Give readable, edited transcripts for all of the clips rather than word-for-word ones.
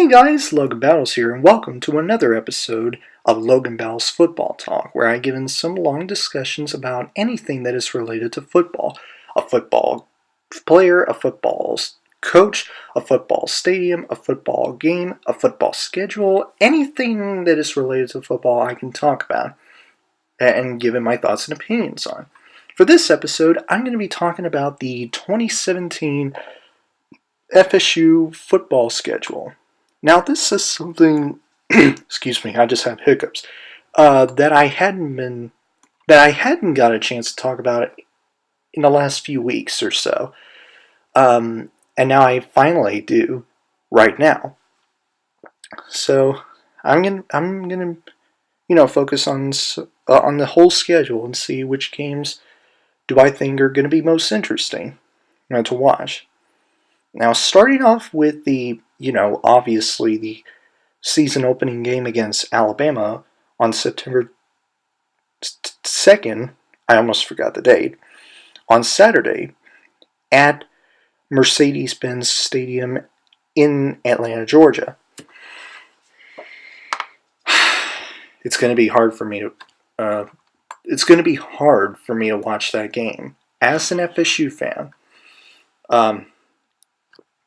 Hey guys, Logan Battles here, and welcome to another episode of Logan Battles Football Talk, where I give in some long discussions about anything that is related to football. A football player, a football coach, a football stadium, a football game, a football schedule, anything that is related to football I can talk about and give in my thoughts and opinions on. For this episode, I'm going to be talking about the 2017 FSU football schedule. Now, this is something, excuse me, I just had hiccups, that I hadn't got a chance to talk about in the last few weeks or so. And now I finally do right now. So I'm gonna focus on the whole schedule and see which games do I think are going to be most interesting to watch. Now, starting off with obviously the season opening game against Alabama on September 2nd, I almost forgot the date, on Saturday at Mercedes-Benz Stadium in Atlanta, Georgia. It's going to be hard for me to watch that game as an FSU fan.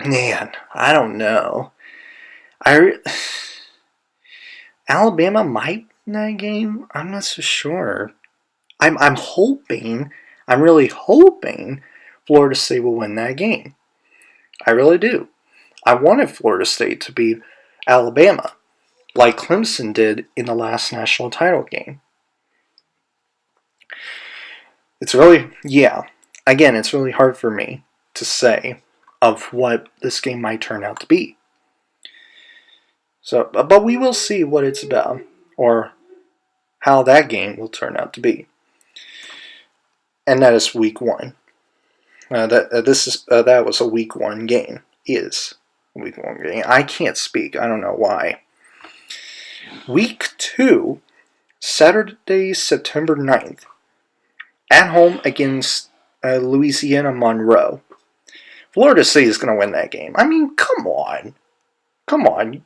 Man, I don't know. Alabama might win that game. I'm not so sure. I'm really hoping Florida State will win that game. I really do. I wanted Florida State to beat Alabama, like Clemson did in the last national title game. It's really hard for me to say of what this game might turn out to be. So, but we will see what it's about, or how that game will turn out to be. And that is week one. That was a week one game. Is a week one game. I can't speak. I don't know why. Week two, Saturday, September 9th, at home against Louisiana Monroe. Florida State is going to win that game. I mean, come on.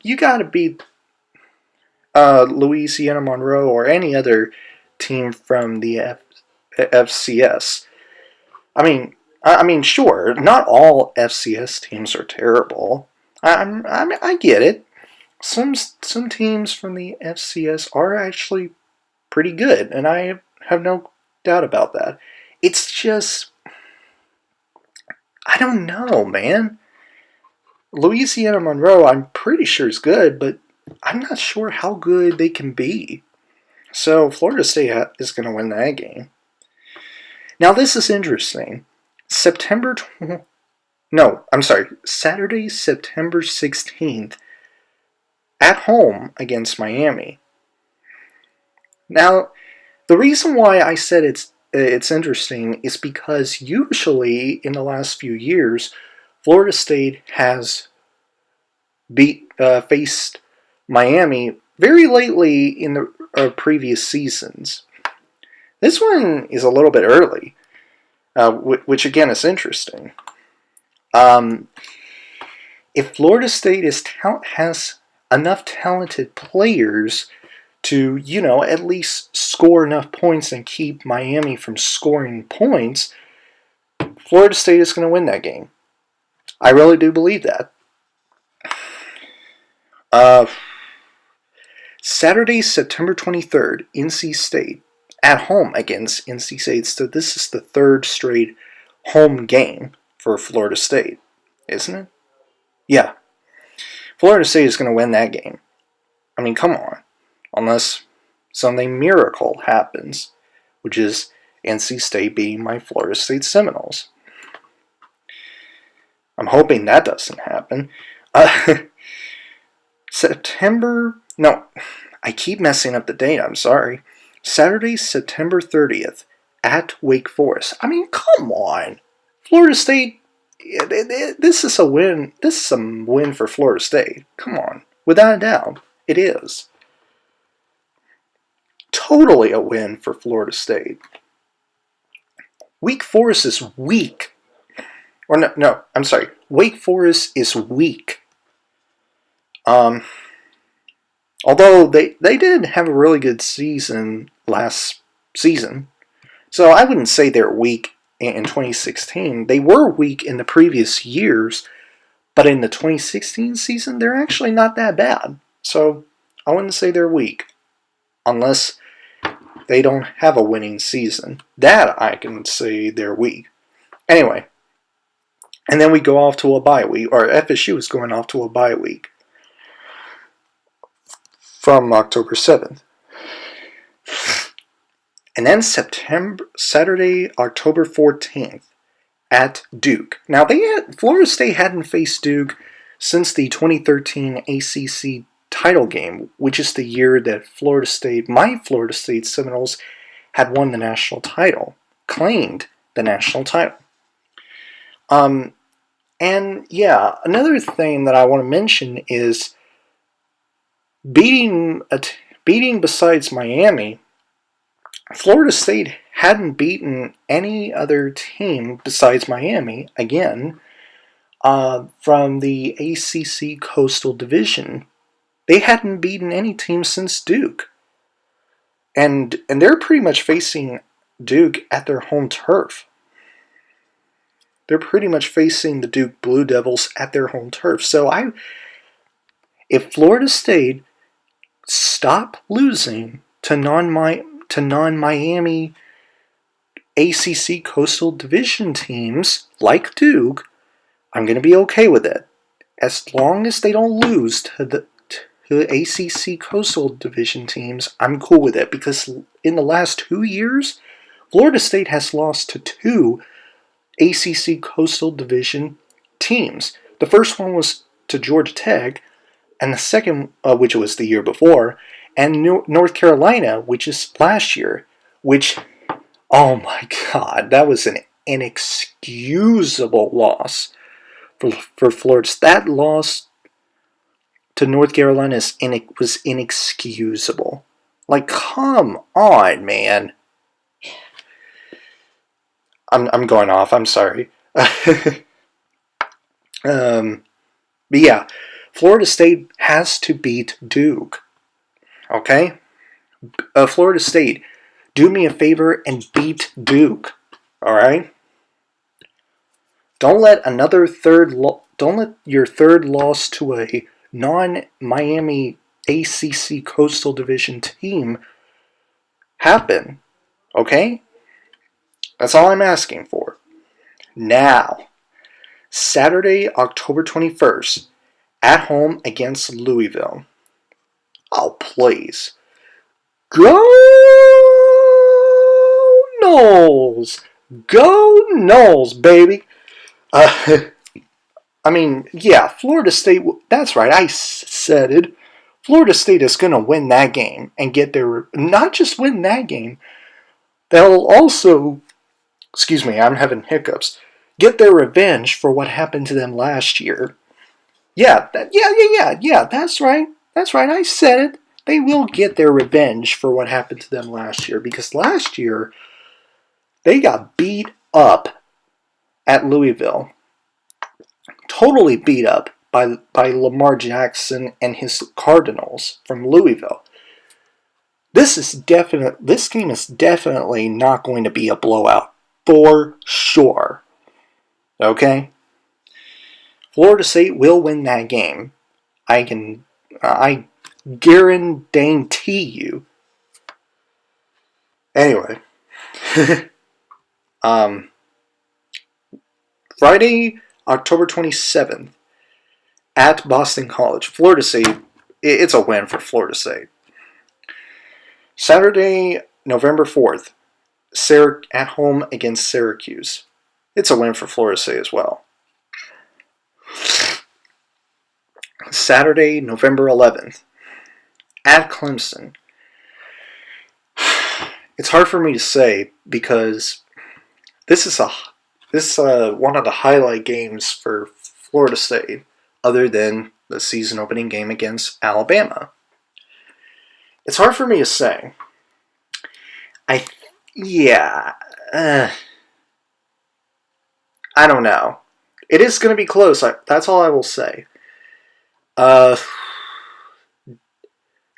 You got to beat Louisiana Monroe or any other team from the FCS. I mean, sure, not all FCS teams are terrible. I get it. Some teams from the FCS are actually pretty good, and I have no doubt about that. It's just, I don't know, man. Louisiana Monroe, I'm pretty sure is good, but I'm not sure how good they can be. So Florida State is going to win that game. Now, this is interesting. Saturday, September 16th, at home against Miami. Now, the reason why I said it's interesting is because usually in the last few years, Florida State has faced Miami very lately in the previous seasons. This one is a little bit early, which again is interesting. If Florida State has enough talented players to, at least score enough points and keep Miami from scoring points, Florida State is going to win that game. I really do believe that. Saturday, September 23rd, NC State, at home against NC State. So this is the third straight home game for Florida State, isn't it? Yeah. Florida State is going to win that game. I mean, come on. Unless something miracle happens, which is NC State beating my Florida State Seminoles. I'm hoping that doesn't happen. I keep messing up the date, I'm sorry. Saturday, September 30th, at Wake Forest. I mean, come on. Florida State, this is a win. This is a win for Florida State. Come on. Without a doubt, it is. Totally a win for Florida State. Wake Forest is weak. I'm sorry. Wake Forest is weak. Um, although they did have a really good season last season, so I wouldn't say they're weak in 2016. They were weak in the previous years, but in the 2016 season, they're actually not that bad. So I wouldn't say they're weak, unless they don't have a winning season. That I can say they're weak. Anyway, and then we go off to a bye week, or FSU is going off to a bye week from October 7th. And then Saturday, October 14th, at Duke. Now, Florida State hadn't faced Duke since the 2013 ACC title game, which is the year that my Florida State Seminoles, had won the national title, claimed the national title. And yeah, another thing that I want to mention is beating besides Miami, Florida State hadn't beaten any other team besides Miami, again, from the ACC Coastal Division. They hadn't beaten any team since Duke. And they're pretty much facing Duke at their home turf. They're pretty much facing the Duke Blue Devils at their home turf. So if Florida State stop losing to non-Miami ACC Coastal Division teams like Duke, I'm going to be okay with it. As long as they don't lose to the ACC Coastal Division teams, I'm cool with it. Because in the last 2 years, Florida State has lost to 2 ACC Coastal Division teams. The first one was to Georgia Tech, and the second, which was the year before, and North Carolina, which is last year, which, oh my God, that was an inexcusable loss for Florida. That loss to North Carolina was inexcusable. Like, come on, man. I'm going off. I'm sorry. But yeah, Florida State has to beat Duke. Okay? Florida State, do me a favor and beat Duke. Alright? Don't let your third loss to a non-Miami ACC Coastal Division team happen. Okay? That's all I'm asking for. Now, Saturday, October 21st, at home against Louisville. Oh, please. Go Noles! Go Noles, baby! I mean, yeah, Florida State, that's right, I said it. Florida State is going to win that game and get their, not just win that game, they'll also, excuse me, I'm having hiccups, get their revenge for what happened to them last year. Yeah, that's right, I said it. They will get their revenge for what happened to them last year, because last year, they got beat up at Louisville. Totally beat up by Lamar Jackson and his Cardinals from Louisville. This game is definitely not going to be a blowout, for sure. Okay? Florida State will win that game. I guarantee you. Anyway. Friday, October 27th, at Boston College. Florida State, it's a win for Florida State. Saturday, November 4th, at home against Syracuse. It's a win for Florida State as well. Saturday, November 11th, at Clemson. It's hard for me to say because this is one of the highlight games for Florida State, other than the season opening game against Alabama. It's hard for me to say. I don't know. It is going to be close. That's all I will say.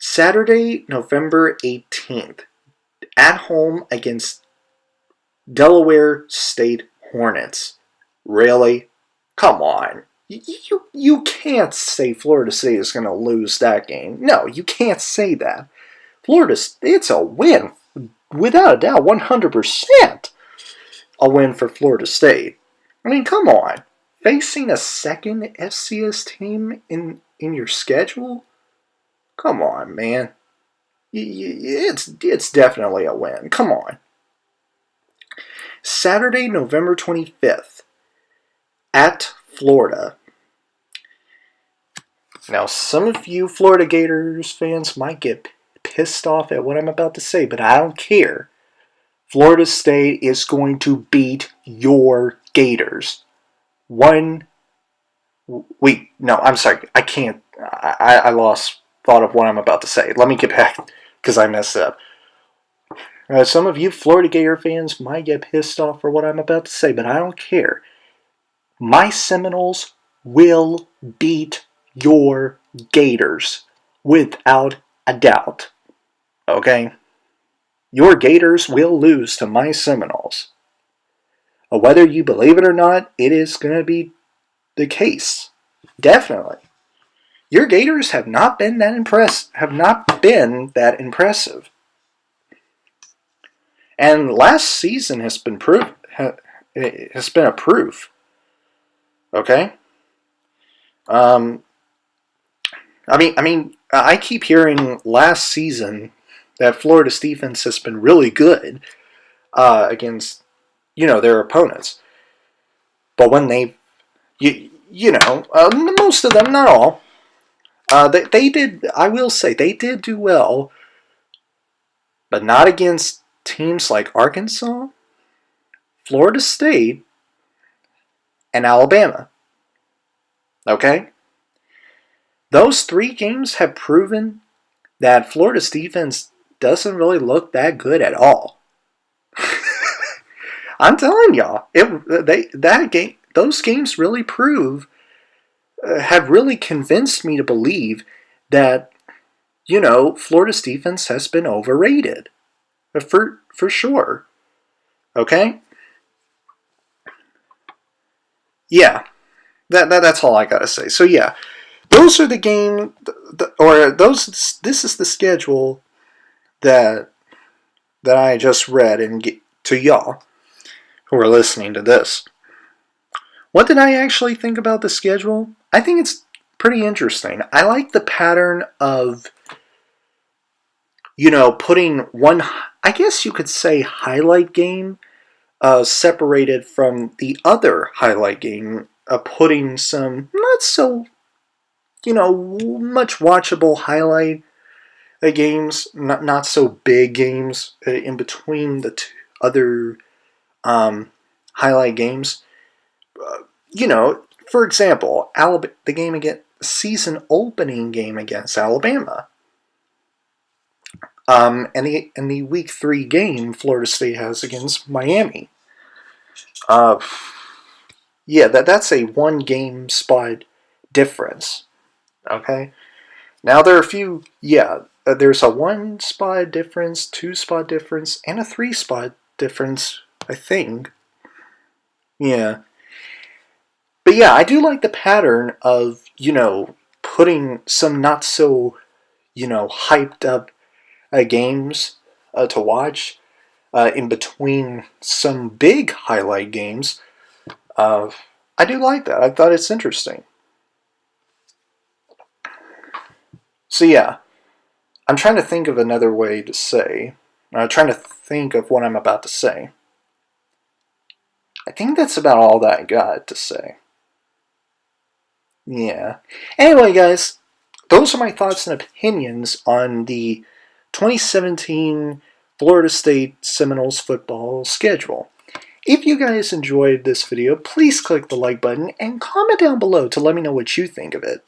Saturday, November 18th, at home against Delaware State Hornets. Really? Come on. You can't say Florida State is going to lose that game. No, you can't say that. Florida State, it's a win. Without a doubt, 100% a win for Florida State. I mean, come on. Facing a second FCS team in your schedule? Come on, man. It's definitely a win. Come on. Saturday, November 25th, at Florida. Now, some of you Florida Gators fans might get pissed off at what I'm about to say, but I don't care. Florida State is going to beat your Gators. I'm sorry. I can't. I lost thought of what I'm about to say. Let me get back, because I messed up. Some of you Florida Gator fans might get pissed off for what I'm about to say, but I don't care. My Seminoles will beat your Gators without a doubt. Okay? Your Gators will lose to my Seminoles. Whether you believe it or not, it is going to be the case. Definitely. Your Gators have not been that impressive. And last season has been a proof. Okay? I keep hearing last season that Florida's defense has been really good against, their opponents. But when they, most of them, not all, they did, I will say, they did do well, but not against teams like Arkansas, Florida State, and Alabama. Okay? Those three games have proven that Florida's defense doesn't really look that good at all. I'm telling y'all, those games really have really convinced me to believe that, Florida's defense has been overrated. For sure. Okay? Yeah. That's all I gotta say. So yeah, those are the game, this is the schedule that I just read and get to y'all who are listening to this. What did I actually think about the schedule? I think it's pretty interesting. I like the pattern of, putting one, I guess you could say, highlight game separated from the other highlight game, putting some not so, much watchable highlight games, not so big games in between the two other highlight games. For example, the season opening game against Alabama. And the week 3 game Florida State has against Miami. That's a 1 game spot difference. Okay? Now there are a few, there's a 1 spot difference, 2 spot difference, and a 3 spot difference, I think. Yeah. But yeah, I do like the pattern of, putting some not so, hyped up games to watch in between some big highlight games. I do like that. I thought it's interesting. So yeah, I'm trying to think of another way to say. I'm trying to think of what I'm about to say. I think that's about all that I got to say. Yeah. Anyway, guys, those are my thoughts and opinions on the 2017 Florida State Seminoles football schedule. If you guys enjoyed this video, please click the like button and comment down below to let me know what you think of it.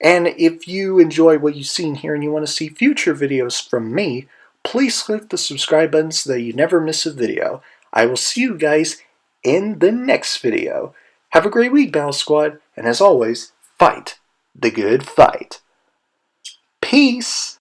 And if you enjoy what you've seen here and you want to see future videos from me, please click the subscribe button so that you never miss a video. I will see you guys in the next video. Have a great week, Battle Squad, and as always, fight the good fight. Peace. Peace!